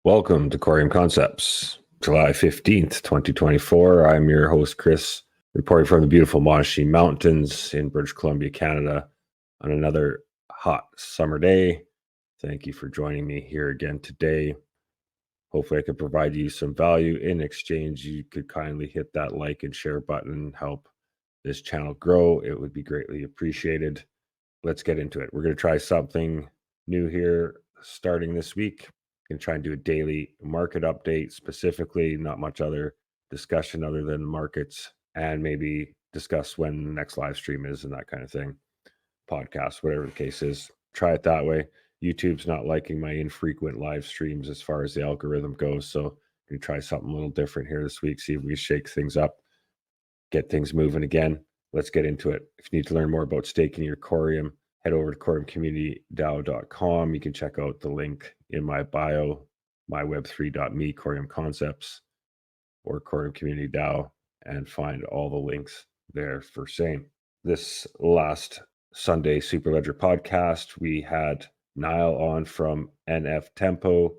Welcome to Corium Concepts, July 15th, 2024. I'm your host, Chris, reporting from the beautiful Monashee Mountains in British Columbia, Canada, on another hot summer day. Thank you for joining me here again today. Hopefully, I could provide you some value. In exchange, you could kindly hit that like and share button and help this channel grow. It would be greatly appreciated. Let's get into it. We're going to try something new here starting this week. Going to try and do a daily market update specifically, not much other discussion other than markets, and maybe discuss when the next live stream is and that kind of thing. Podcast, whatever the case is. Try it that way. YouTube's not liking my infrequent live streams as far as the algorithm goes. So I'm going to try something a little different here this week, see if we shake things up, get things moving again. Let's get into it. If you need to learn more about staking your Corium, head over to coriumcommunitydao.com. You can check out the link in my bio, myweb3.me, Corium Concepts, or Corium Community DAO, and find all the links there for same. This last Sunday Superledger podcast, we had Niall on from NF Tempo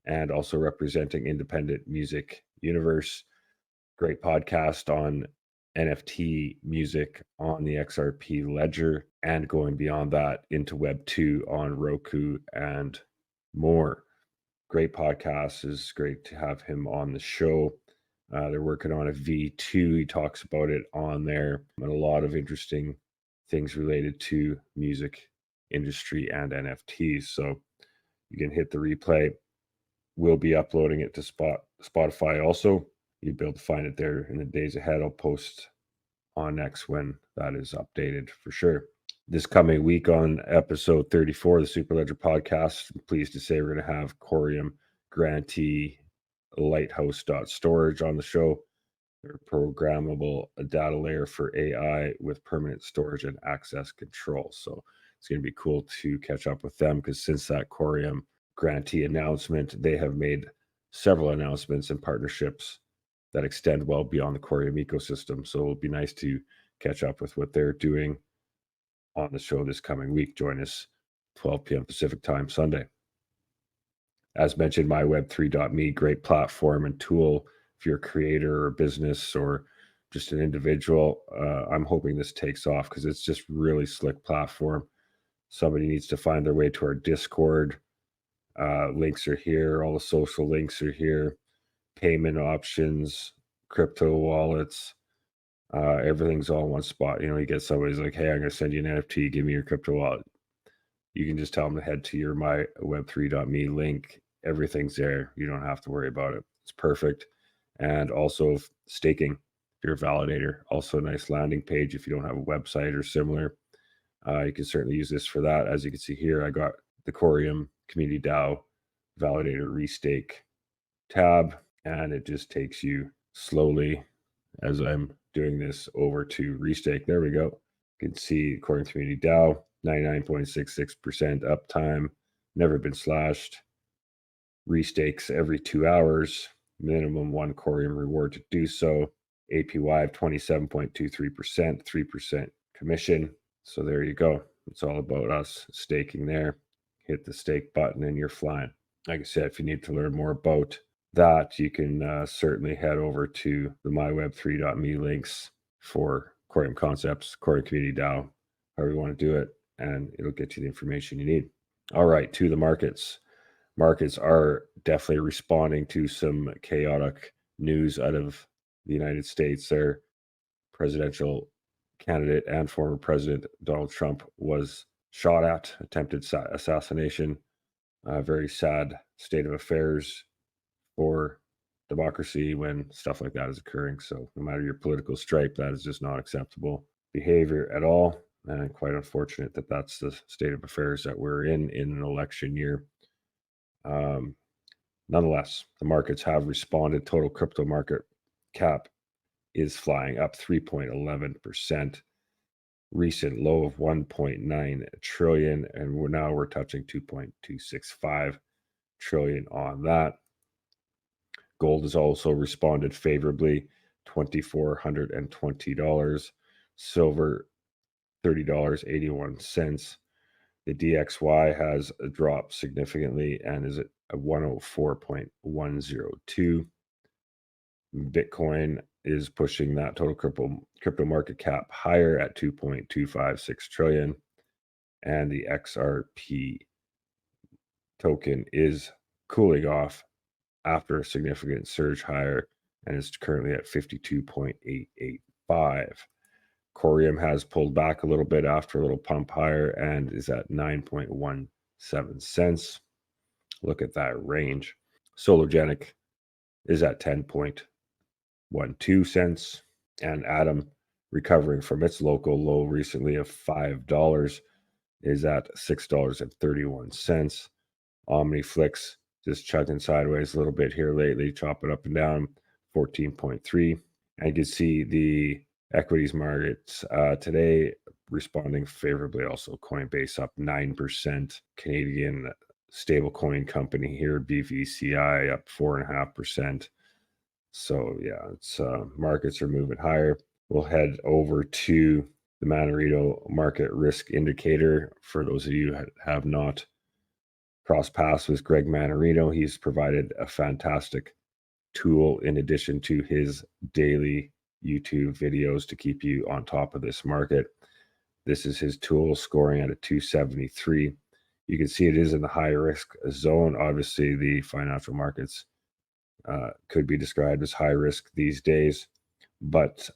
and also representing Independent Music Universe. Great podcast on NFT music on the XRP ledger and going beyond that into Web 2 on Roku and more. Great podcast. Is great to have him on the show. They're working on a V2. He talks about it on there and a lot of interesting things related to music industry and NFTs. So you can hit the replay. We'll be uploading it to Spotify also. You'll be able to find it there in the days ahead. I'll post on X when that is updated for sure. This coming week on episode 34 of the Superledger podcast, I'm pleased to say we're going to have Corium grantee Lighthouse.storage on the show. They're a programmable data layer for AI with permanent storage and access control. So it's going to be cool to catch up with them because since that Corium grantee announcement, they have made several announcements and partnerships that extend well beyond the Corium ecosystem. So it'll be nice to catch up with what they're doing on the show this coming week. Join us 12 p.m. Pacific time Sunday. As mentioned, myweb3.me, great platform and tool if you're a creator or a business or just an individual. I'm hoping this takes off because it's just really slick platform. Somebody needs to find their way to our Discord. Links are here. All the social links are here. Payment options, crypto wallets, everything's all in one spot. You get somebody's like, hey, I'm going to send you an NFT. Give me your crypto wallet. You can just tell them to head to your myweb3.me link. Everything's there. You don't have to worry about it. It's perfect. And also staking, if you're a validator, also a nice landing page if you don't have a website or similar. You can certainly use this for that. As you can see here, I got the Corium Community DAO Validator Restake tab. And it just takes you slowly as I'm doing this over to Restake. There we go. You can see Corium Community DAO, 99.66% uptime, never been slashed. Restakes every 2 hours, minimum 1 Corium reward to do so. APY of 27.23%, 3% commission. So there you go. It's all about us staking there. Hit the stake button and you're flying. Like I said, if you need to learn more about that, you can certainly head over to the myweb3.me links for Corium Concepts, Corium Community DAO, however you want to do it, and it'll get you the information you need. All right, to the markets. Markets are definitely responding to some chaotic news out of the United States. Their presidential candidate and former president Donald Trump was shot at, attempted assassination. Very sad state of affairs for democracy when stuff like that is occurring. So no matter your political stripe, that is just not acceptable behavior at all. And quite unfortunate that that's the state of affairs that we're in an election year. Nonetheless, the markets have responded. Total crypto market cap is flying up 3.11%. Recent low of 1.9 trillion, and we're touching 2.265 trillion on that. Gold has also responded favorably, $2,420. Silver, $30.81. The DXY has dropped significantly and is at at 104.102. Bitcoin is pushing that total crypto market cap higher at 2.256 trillion. And the XRP token is cooling off after a significant surge higher and is currently at 52.885. Corium has pulled back a little bit after a little pump higher and is at 9.17 cents. Look at that range. Solargenic is at 10.12 cents. And Atom, recovering from its local low recently of $5, is at $6.31. OmniFlix just chugging sideways a little bit here lately, chopping up and down, 14.3. And you can see the equities markets today responding favorably. Also, Coinbase up 9%. Canadian stablecoin company here, BVCI, up 4.5%. So yeah, it's markets are moving higher. We'll head over to the Manarino Market Risk Indicator. For those of you who have not crossed paths with Greg Manarino, he's provided a fantastic tool in addition to his daily YouTube videos to keep you on top of this market. This is his tool scoring at a 273. You can see it is in the high risk zone. Obviously, the financial markets could be described as high risk these days, but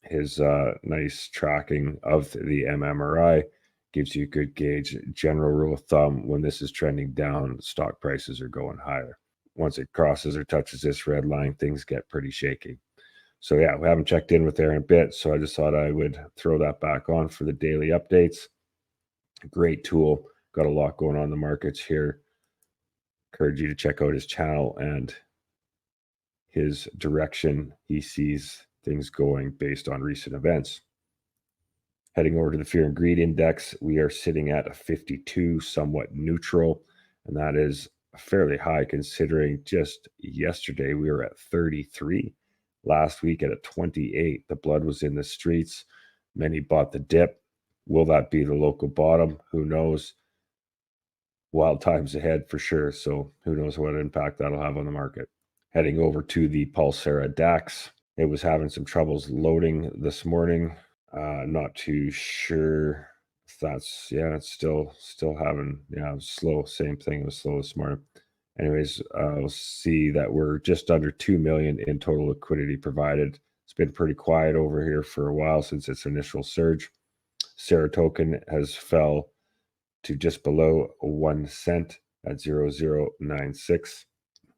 his nice tracking of the MMRI gives you a good gauge. General rule of thumb, when this is trending down, stock prices are going higher. Once it crosses or touches this red line, things get pretty shaky. So yeah, we haven't checked in with there in a bit, so I just thought I would throw that back on for the daily updates. Great tool. Got a lot going on in the markets here. Encourage you to check out his channel and his direction. He sees things going based on recent events. Heading over to the Fear and Greed Index, we are sitting at a 52, somewhat neutral, and that is fairly high considering just yesterday we were at 33. Last week at a 28. The blood was in the streets. Many bought the dip. Will that be the local bottom? Who knows? Wild times ahead for sure. So who knows what impact that'll have on the market. Heading over to the Pulsera DAX. It was having some troubles loading this morning. Not too sure if that's, it's still having, it was slow. Same thing, it was slow this morning. Anyways, we'll see that we're just under 2 million in total liquidity provided. It's been pretty quiet over here for a while since its initial surge. Sarah token has fell to just below 1 cent at 0.0096.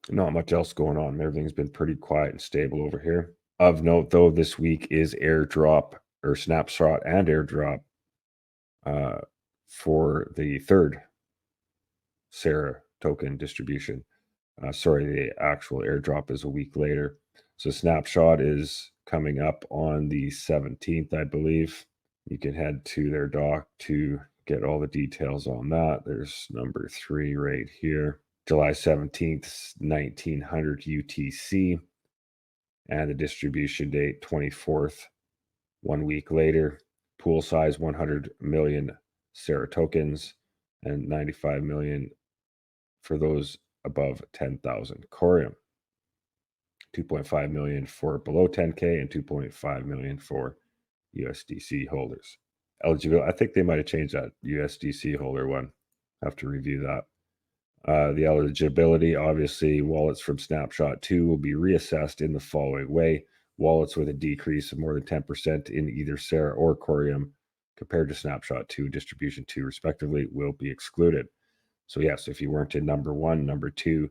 Not much else going on. Everything's been pretty quiet and stable over here. Of note, though, this week is airdrop or snapshot and airdrop for the third Sarah token distribution. The actual airdrop is a week later. So snapshot is coming up on the 17th, I believe. You can head to their doc to get all the details on that. There's number 3 right here. July 17th, 1900 UTC. And the distribution date, 24th, 1 week later. Pool size, 100 million Sarah tokens and 95 million for those above 10,000 Corium. 2.5 million for below 10K and 2.5 million for USDC holders. Eligibility, I think they might have changed that USDC holder one. Have to review that. The eligibility, obviously, wallets from Snapshot 2 will be reassessed in the following way. Wallets with a decrease of more than 10% in either Sarah or Corium compared to Snapshot 2, Distribution 2, respectively, will be excluded. So yes, if you weren't in number 1, number 2,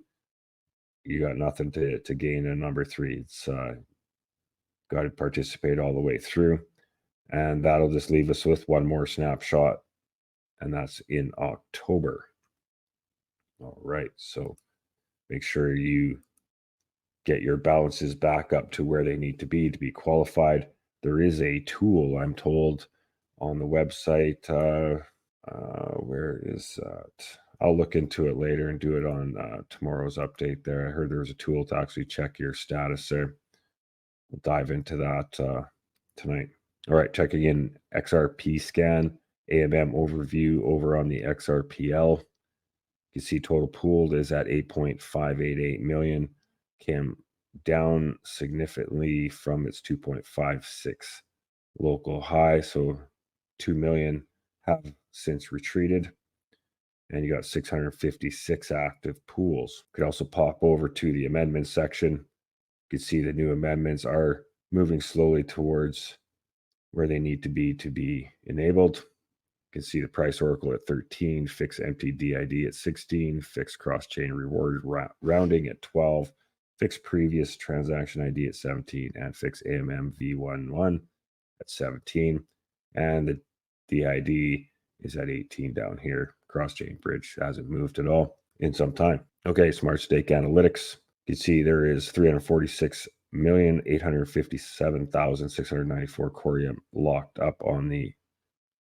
you got nothing to gain in number 3. It's got to participate all the way through. And that'll just leave us with one more snapshot, and that's in October. All right, so make sure you get your balances back up to where they need to be qualified. There is a tool, I'm told, on the website. Where is that? I'll look into it later and do it on tomorrow's update there. I heard there was a tool to actually check your status there. We'll dive into that tonight. All right, checking in XRP scan, AMM overview over on the XRPL. You can see total pooled is at 8.588 million, came down significantly from its 2.56 local high. So 2 million have since retreated. And you got 656 active pools. Could also pop over to the amendments section. You can see the new amendments are moving slowly towards where they need to be enabled. You can see the price oracle at 13, fixed empty DID at 16, fixed cross-chain reward rounding at 12, fixed previous transaction ID at 17, and fixed AMM V11 at 17. And the DID is at 18 down here. Cross-chain bridge hasn't moved at all in some time. Okay, smart stake analytics. You can see there is 346,857,694 Corium locked up on the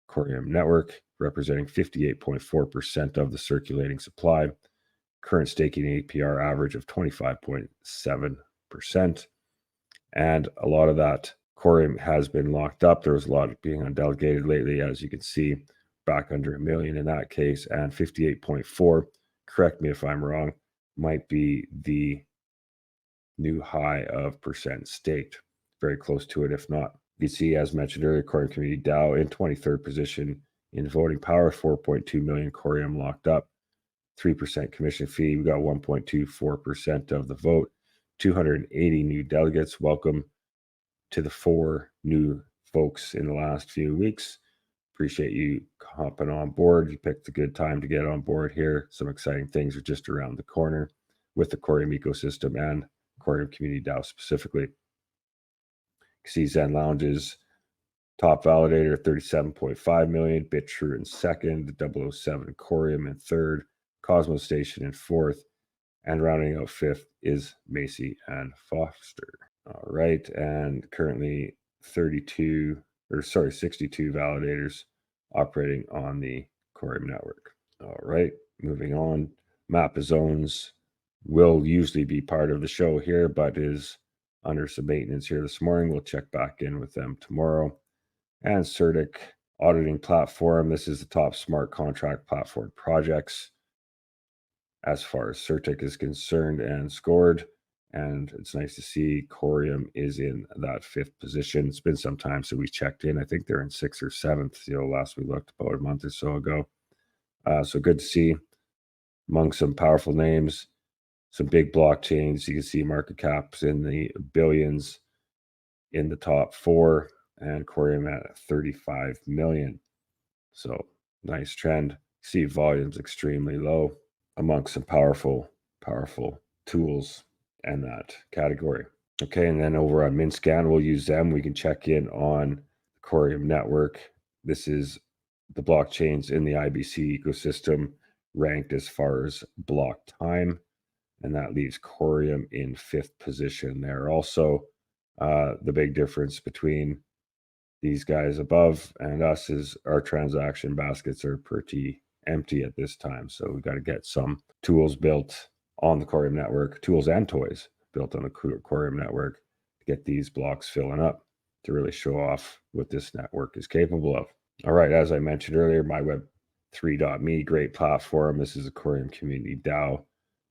Corium network, representing 58.4% of the circulating supply. Current staking APR average of 25.7%. And a lot of that Corium has been locked up. There was a lot being undelegated lately, as you can see, back under 1 million in that case, and 58.4, correct me if I'm wrong, might be the new high of percent staked. Very close to it, if not. You see, as mentioned earlier, Corium Community DAO in 23rd position in voting power, 4.2 million Corium locked up, 3% commission fee. We got 1.24% of the vote, 280 new delegates. Welcome to the 4 new folks in the last few weeks. Appreciate you hopping on board. You picked a good time to get on board here. Some exciting things are just around the corner with the Corium ecosystem and Corium Community DAO specifically. See Zen Lounge's top validator, 37.5 million, BitTrue in second, 007 Corium in third, Cosmos Station in fourth, and rounding out fifth is Macy and Foster. All right, and currently 62 validators operating on the Corium network. All right, moving on. Map of Zones will usually be part of the show here, but is under some maintenance here this morning. We'll check back in with them tomorrow. And Certic auditing platform. This is the top smart contract platform projects as far as Certic is concerned and scored. And it's nice to see Corium is in that 5th position. It's been some time since we checked in. I think they're in 6th or 7th, last we looked about a month or so ago. So good to see among some powerful names, some big blockchains. You can see market caps in the billions in the top 4, and Corium at 35 million. So nice trend. See volumes extremely low amongst some powerful tools and that category. Okay, and then over on MintScan, we'll use them. We can check in on the Corium network. This is the blockchains in the IBC ecosystem ranked as far as block time, and that leaves Corium in 5th position there. Also, the big difference between these guys above and us is our transaction baskets are pretty empty at this time. So we've got to get some tools built on the Corium network, tools and toys built on the Corium network to get these blocks filling up to really show off what this network is capable of. All right, as I mentioned earlier, myweb3.me, great platform. This is a Corium Community DAO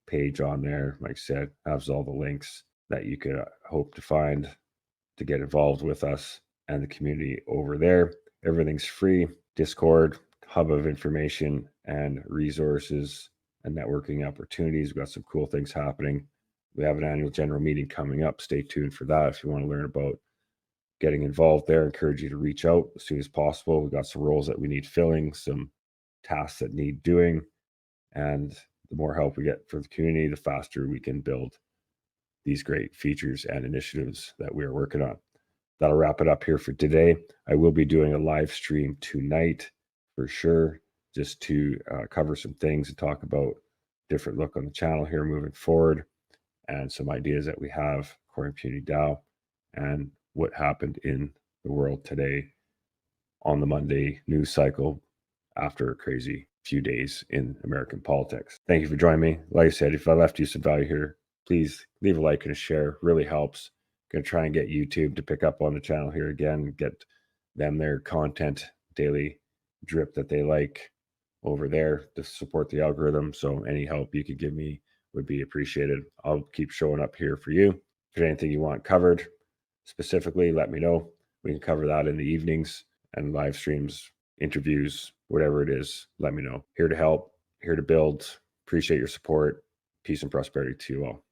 page on there. Like I said, has all the links that you could hope to find to get involved with us and the community over there. Everything's free. Discord, hub of information and resources and networking opportunities. We've got some cool things happening. We have an annual general meeting coming up. Stay tuned for that. If you want to learn about getting involved there, I encourage you to reach out as soon as possible. We've got some roles that we need filling, some tasks that need doing, and the more help we get for the community, the faster we can build these great features and initiatives that we are working on. That'll wrap it up here for today. I will be doing a live stream tonight for sure, just to cover some things and talk about different look on the channel here moving forward and some ideas that we have, Corium Community DAO, and what happened in the world today on the Monday news cycle after a crazy few days in American politics. Thank you for joining me. Like I said, if I left you some value here, please leave a like and a share. Really helps. Going to try and get YouTube to pick up on the channel here again, get them their content daily drip that they like. over there to support the algorithm. So any help you could give me would be appreciated. I'll keep showing up here for you. If there's anything you want covered specifically, let me know. We can cover that in the evenings and live streams, interviews, whatever it is. Let me know. Here to help, here to build. Appreciate your support. Peace and prosperity to you all.